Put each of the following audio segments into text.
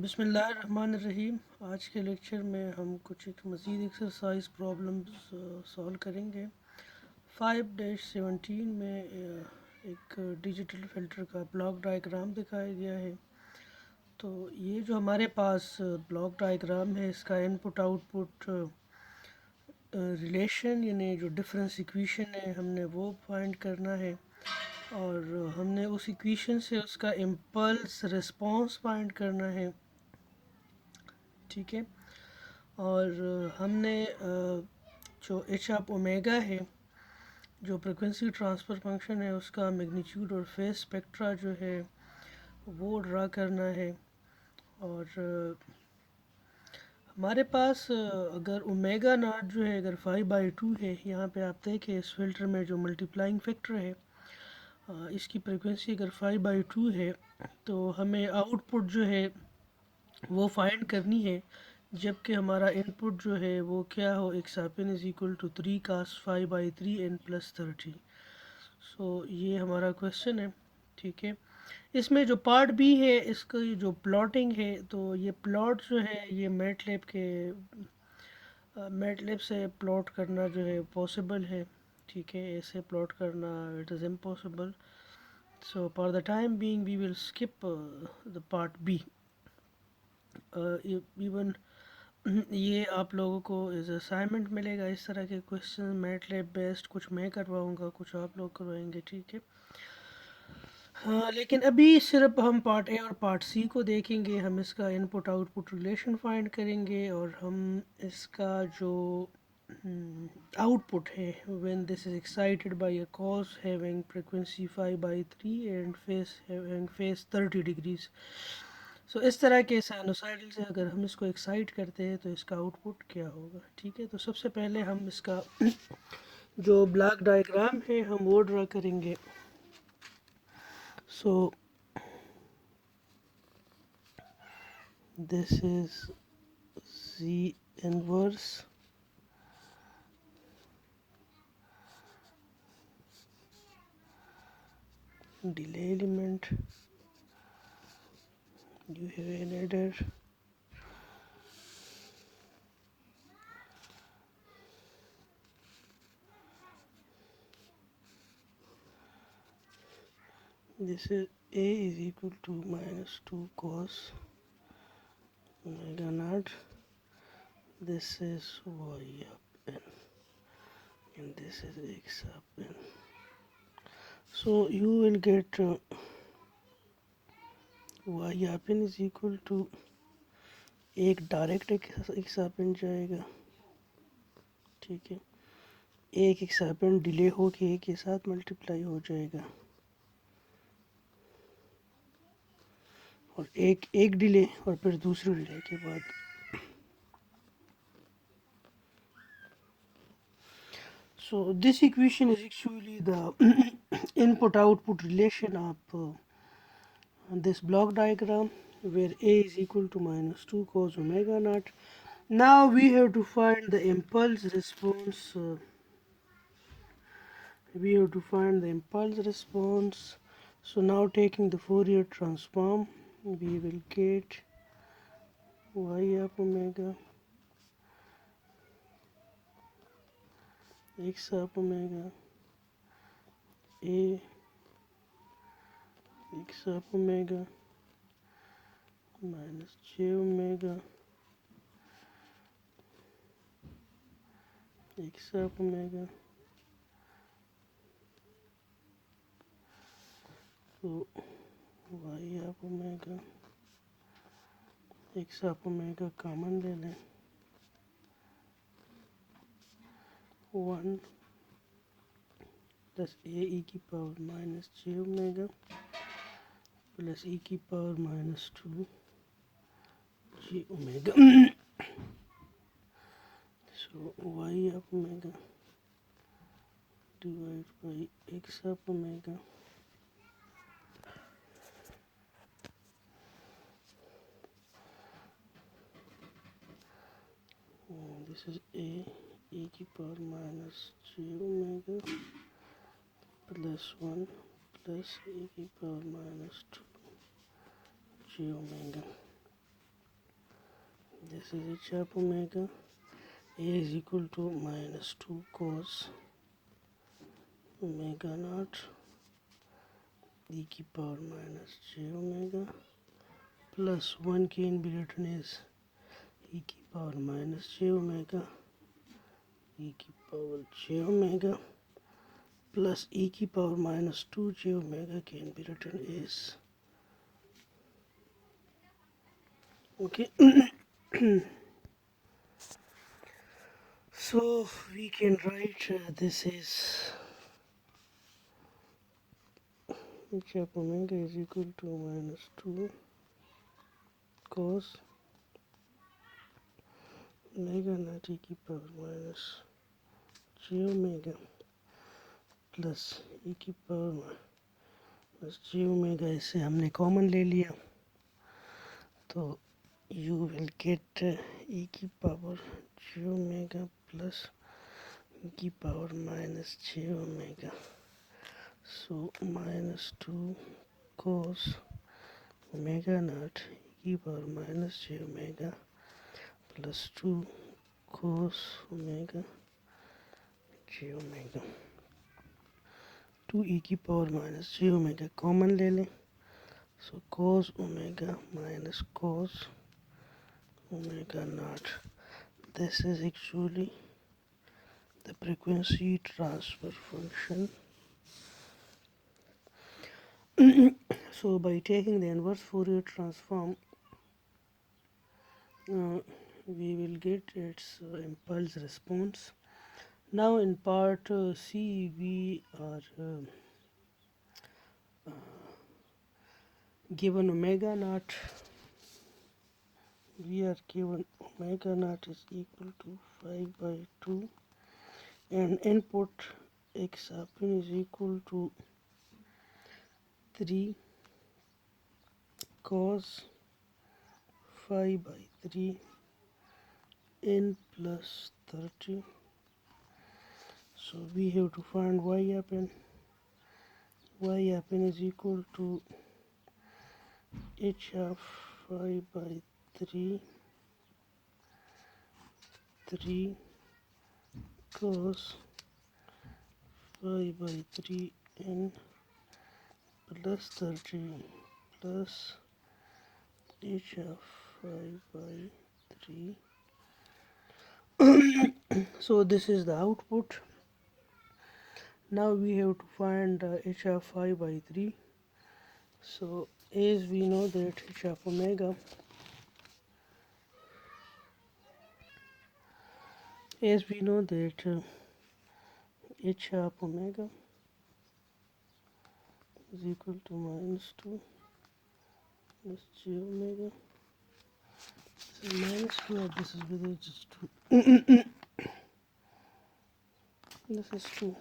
बिस्मिल्लाहिर्रहमानिर्रहीम। आज के लेक्चर में हम कुछ एक मज़ीद एक्सरसाइज प्रॉब्लम्स सॉल्व करेंगे। 5-17 में एक डिजिटल फ़िल्टर का ब्लॉक डायग्राम दिखाया गया है। तो ये जो हमारे पास ब्लॉक डायग्राम है, इसका इनपुट आउटपुट रिलेशन यानी जो डिफरेंस इक्वेशन है हमने वो फाइंड करना है, और हमने उस इक्वेशन से उसका इम्पल्स रिस्पॉन्स फाइंड करना है। ठीक है। और हमने जो एच ऑफ ओमेगा है, जो फ्रिक्वेंसी ट्रांसफ़र फंक्शन है, उसका मैग्नीट्यूड और फेज स्पेक्ट्रा जो है वो ड्रा करना है। और हमारे पास अगर ओमेगा नॉट जो है अगर 5/2 है, यहाँ पे आप देखें इस फिल्टर में जो मल्टीप्लाइंग फैक्टर है इसकी फ्रिक्वेंसी अगर 5/2 है, तो हमें आउटपुट जो है वो फाइंड करनी है, जबकि हमारा इनपुट जो है वो क्या हो, X N is equal to 3 cos 5/3 n + 30। So ये हमारा क्वेश्चन है। ठीक है। इसमें जो पार्ट बी है, इसका जो प्लॉटिंग है, तो ये प्लॉट जो है ये मैटलैब से प्लॉट करना जो है पॉसिबल है। ठीक है, ऐसे प्लॉट करना it is impossible. So for the time being we will skip the part B. Even ये आप लोगों को एज असाइनमेंट मिलेगा, इस तरह के क्वेश्चन मैटलैब बेस्ड, कुछ मैं करवाऊँगा, कुछ आप लोग करवाएंगे। ठीक है। हाँ, लेकिन अभी सिर्फ हम पार्ट ए और पार्ट सी को देखेंगे। हम इसका इनपुट आउटपुट रिलेशन फाइंड करेंगे, और हम इसका जो आउटपुट है when this is excited by a cause having frequency 5/3 and phase having phase 30 degrees. So इस तरह के साइनोसाइडल से अगर हम इसको एक्साइट करते हैं तो इसका आउटपुट क्या होगा। ठीक है। तो सबसे पहले हम इसका जो ब्लॉक डायग्राम है हम वो ड्रा करेंगे। सो this is Z inverse, delay element, you have an adder, this is A is equal to -2 cos omega naught, this is y up n, and this is x up n. So you will get y up n is equal to एक direct x up n जाएगा। ठीक है। एक x up n delay हो के एक के साथ मल्टीप्लाई हो जाएगा, और एक डिले और फिर दूसरी डिले के बाद। So this equation is actually the input output relation of this block diagram, where A is equal to -2 cos omega naught. Now we have to find the impulse response. So now taking the Fourier transform, we will get y of omega, x of omega, a x of omega minus j omega x of omega. So y of omega x of omega common ले लें, 1 plus a e की power minus j omega plus e की power -2 j omega. So y of omega divided by x of omega, this is a e की power -j omega plus 1 plus e की power -2 j omega. this is h of omega. A is equal to minus 2 cos omega naught e की power minus j omega plus 1 can be written as e की power minus j omega e की power j omega plus e की power minus 2 j omega can be written as okay. So we can write this is h of omega is equal to minus 2 cos omega naught e की power minus j omega plus e की power minus j omega, इसे हमने common ले लिया तो you will get e की power j omega plus e की power minus j omega. So minus 2 cos omega naught e की power minus j omega plus 2 cos omega j omega. 2 e की power minus j omega common ले लें. So cos omega minus cos omega naught. This is actually the frequency transfer function. So by taking the inverse Fourier transform, we will get its impulse response. Now in part C we are given omega naught. We are given omega naught is equal to 5 by 2 and input x happen is equal to 3 cos 5 by 3 n plus 30. So we have to find y happen. Y happen is equal to h of 5 by 3 cos 5 by 3 n plus 30 plus h of 5 by 3. So this is the output. Now we have to find h of 5 by 3. So as we know that h of omega, as we know that h of omega is equal to minus 2 plus j omega. So minus 2 of this is whether it's 2. This is 2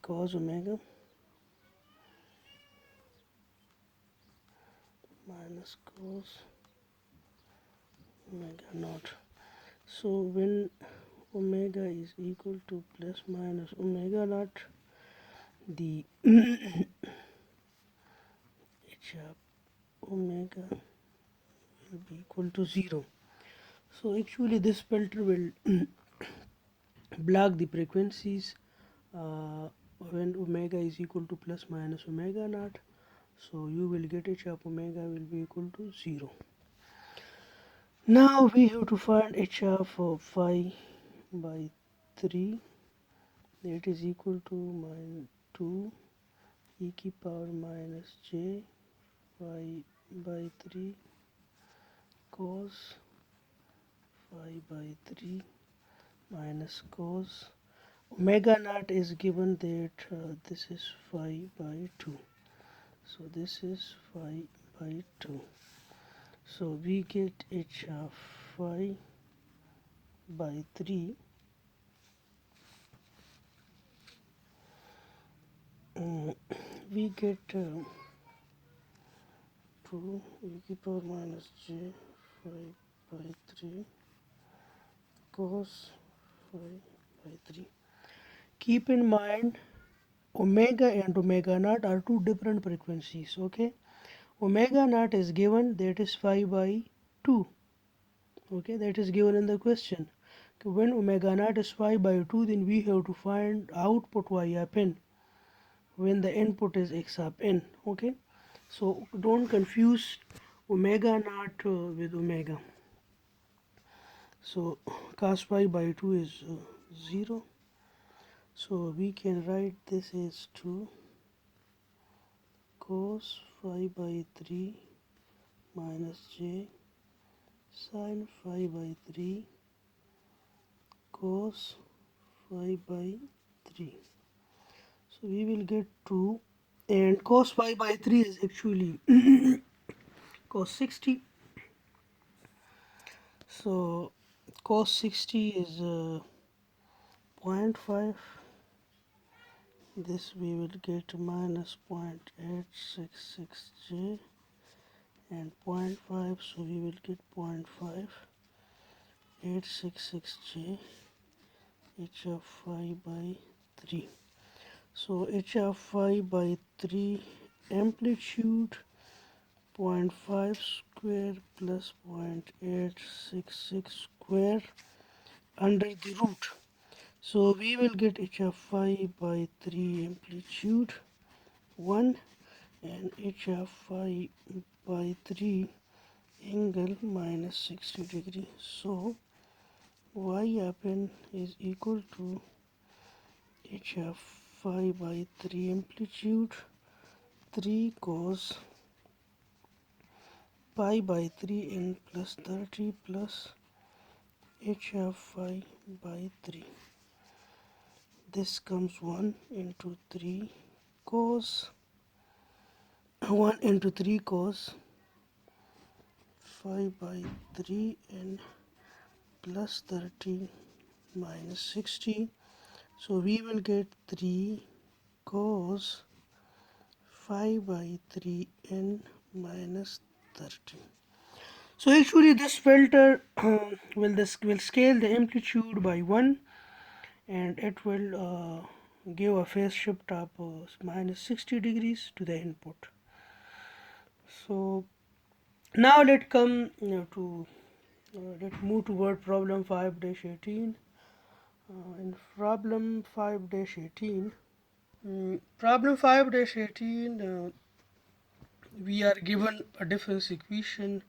cos omega minus cos omega naught. So when omega is equal to plus minus omega naught, the h of omega will be equal to 0. So actually this filter will block the frequencies when omega is equal to plus minus omega naught. So you will get h of omega will be equal to 0. Now we have to find h of 5 by 3, that is equal to minus 2 e की power minus j 5 by 3 cos 5 by 3 minus cos omega naught is given that this is 5 by 2. So this is 5 by 2. So we get h of 5 by 3 we get 2 e की power minus j 5 by 3 cos 5 by 3. Keep in mind omega and omega naught are two different frequencies. Okay, Omega naught is given, that is 5 by 2. Okay, that is given in the question. When omega naught is 5 by 2, then we have to find output y up n when the input is x up n. Okay, so don't confuse omega naught with omega. So cos pi by 2 is 0. So we can write this as 2 cos 5 by 3 minus j sin 5 by 3 cos 5 by 3. So we will get 2, and cos 5 by 3 is actually cos 60. So cos 60 is 0.5. This we will get minus 0.866j and 0.5, so we will get 0.5866j h of 5 by 3. So h of 5 by 3 amplitude 0.5 square plus 0.866 square under the root. So we will get h of 5 by 3 amplitude 1 and h of 5 by 3 angle minus 60 degree. So y up n is equal to h of 5 by 3 amplitude 3 cos pi by 3 n plus 30 plus h of 5 by 3. This comes 1 into 3 cos 1 into 3 cos 5 by 3 n plus 30 minus 60. So we will get 3 cos 5 by 3 n minus 30. So actually this filter will scale the amplitude by 1, and it will give a phase shift of minus 60 degrees to the input. So now let's move toward problem 5-18. In problem 5-18, problem 5-18, we are given a difference equation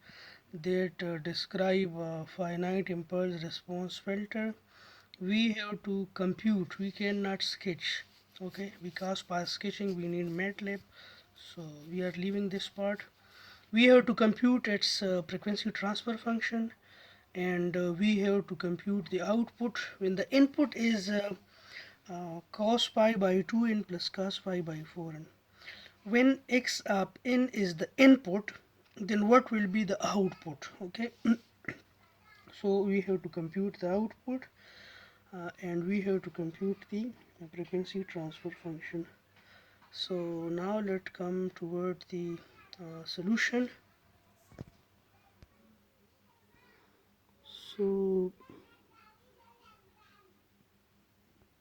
that describe a finite impulse response filter. We have to compute, we cannot sketch, okay, because for sketching we need MATLAB, so we are leaving this part. We have to compute its frequency transfer function, and we have to compute the output when the input is cos pi by 2n plus cos pi by 4n. When x up n is the input, then what will be the output? Okay, so we have to compute the output, and we have to compute the frequency transfer function. So now let's come toward the solution. So